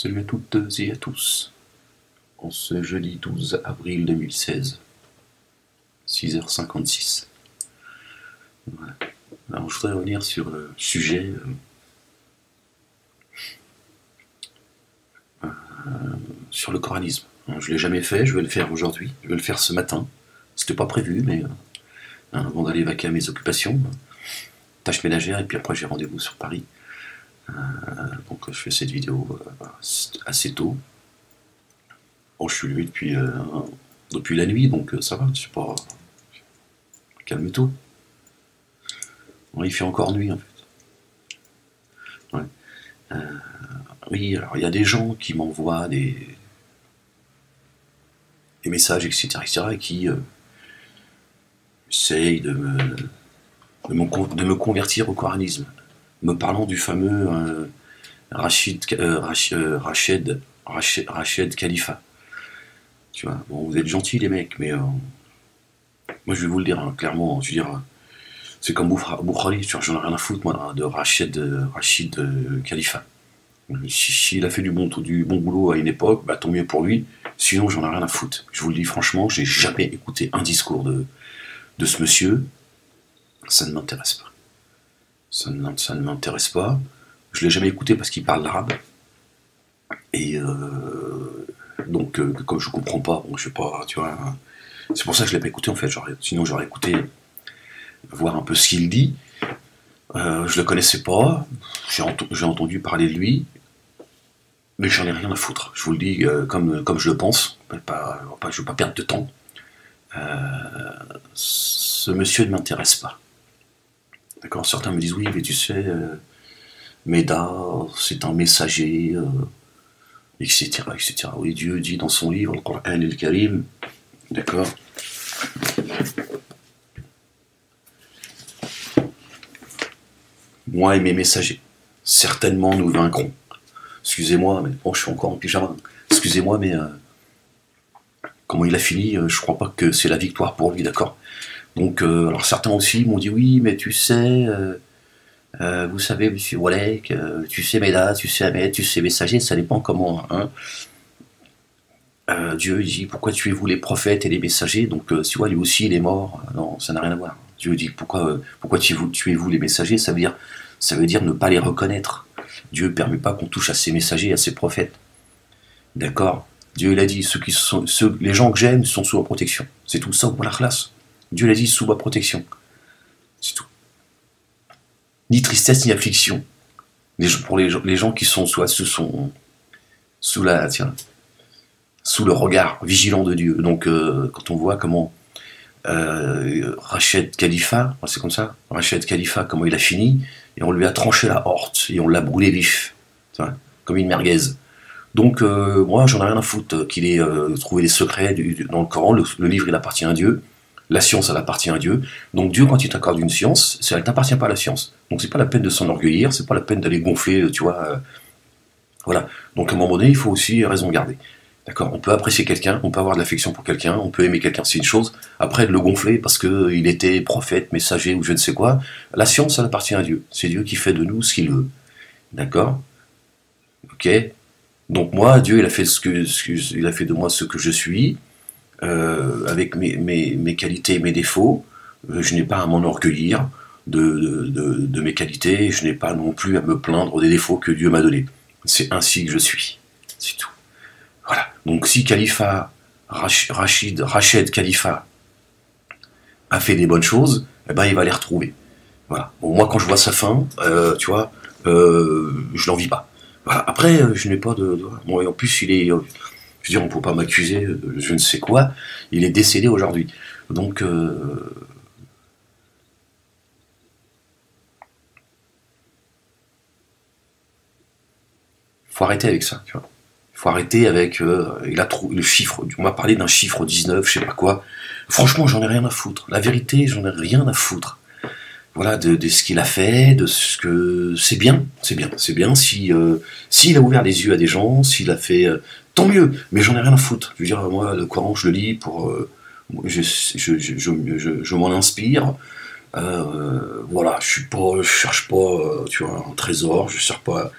Salut à toutes et à tous. En ce jeudi 12 avril 2016, 6h56. Voilà. Alors je voudrais revenir sur le sujet sur le coranilisme. Je ne l'ai jamais fait, je vais le faire aujourd'hui, je vais le faire ce matin. C'était pas prévu, mais avant d'aller vaquer à mes occupations, tâches ménagères, et puis après j'ai rendez-vous sur Paris. Donc je fais cette vidéo assez tôt. Bon, je suis levé depuis la nuit, donc ça va, c'est pas... Calme-toi. Bon, il fait encore nuit, en fait. Ouais. Oui, alors il y a des gens qui m'envoient des messages, etc., et qui essayent de me convertir au coranisme, me parlant du fameux Rached Khalifa. Tu vois, bon, vous êtes gentils les mecs, mais moi je vais vous le dire clairement, je veux dire, c'est comme Boukhari, j'en ai rien à foutre moi de Rached Khalifa. S'il a fait du bon boulot à une époque, bah, tant mieux pour lui, sinon j'en ai rien à foutre. Je vous le dis franchement, j'ai jamais écouté un discours de ce monsieur, ça ne m'intéresse pas. Ça ne m'intéresse pas, je l'ai jamais écouté parce qu'il parle l'arabe, et donc comme je comprends pas, bon, je sais pas, tu vois, c'est pour ça que je l'ai pas écouté en fait, sinon j'aurais écouté, voir un peu ce qu'il dit. Je le connaissais pas, j'ai entendu parler de lui, mais j'en ai rien à foutre, je vous le dis comme je le pense, je veux pas perdre de temps. Ce monsieur ne m'intéresse pas. D'accord, certains me disent oui, mais tu sais, Méda, c'est un messager, etc., etc. Oui, Dieu dit dans son livre, le Coran al-Karim, d'accord. Moi et mes messagers, certainement nous vaincrons. Excusez-moi, mais bon, je suis encore en pyjama. Excusez-moi, mais comment il a fini, je crois pas que c'est la victoire pour lui, d'accord. Donc, alors certains aussi m'ont dit oui, mais tu sais, vous savez, monsieur Walek, tu sais Méda, tu sais Ahmed, tu sais messager, ça dépend comment, hein. Dieu dit pourquoi tuez-vous les prophètes et les messagers, donc tu vois, lui aussi il est mort, non, ça n'a rien à voir. Dieu dit pourquoi tuez-vous les messagers, ça veut dire ne pas les reconnaître. Dieu ne permet pas qu'on touche à ses messagers, à ses prophètes. D'accord. Dieu il a dit, les gens que j'aime sont sous ma protection. C'est tout ça, voilà, classe. Dieu l'a dit, sous ma protection. C'est tout. Ni tristesse, ni affliction. Pour les gens qui sont sous le regard vigilant de Dieu. Donc, quand on voit comment Rached Khalifa, c'est comme ça, Rached Khalifa, comment il a fini, et on lui a tranché la horte, et on l'a brûlé vif, comme une merguez. Donc, moi, j'en ai rien à foutre qu'il ait trouvé les secrets dans le Coran. Le livre, il appartient à Dieu. La science, elle appartient à Dieu. Donc, Dieu, quand il t'accorde une science, elle t'appartient pas à la science. Donc, c'est pas la peine de s'enorgueillir, c'est pas la peine d'aller gonfler, tu vois. Voilà. Donc, à un moment donné, il faut aussi raison garder. D'accord, on peut apprécier quelqu'un, on peut avoir de l'affection pour quelqu'un, on peut aimer quelqu'un, c'est une chose. Après, de le gonfler parce qu'il était prophète, messager ou je ne sais quoi, la science, elle appartient à Dieu. C'est Dieu qui fait de nous ce qu'il veut. D'accord. Ok. Donc moi, Dieu, il a fait de moi ce que je suis, avec mes qualités et mes défauts. Je n'ai pas à m'enorgueillir de mes qualités, je n'ai pas non plus à me plaindre des défauts que Dieu m'a donnés. C'est ainsi que je suis. C'est tout. Voilà. Donc si Rached Khalifa a fait des bonnes choses, eh ben il va les retrouver. Voilà. Bon, moi quand je vois sa fin, tu vois, je l'envie pas. Voilà. Après, je n'ai pas bon, et en plus il est, je veux dire, on ne peut pas m'accuser de je ne sais quoi. Il est décédé aujourd'hui. Donc faut arrêter avec ça, tu vois. Il faut arrêter avec il a le chiffre, on m'a parlé d'un chiffre 19, je sais pas quoi. Franchement, j'en ai rien à foutre. La vérité, j'en ai rien à foutre. Voilà, de ce qu'il a fait, de ce que... C'est bien. S'il a ouvert les yeux à des gens, s'il a fait... tant mieux, mais j'en ai rien à foutre. Je veux dire, moi, le Coran, je le lis pour... je m'en inspire. Voilà, je cherche pas, tu vois, un trésor, je cherche pas...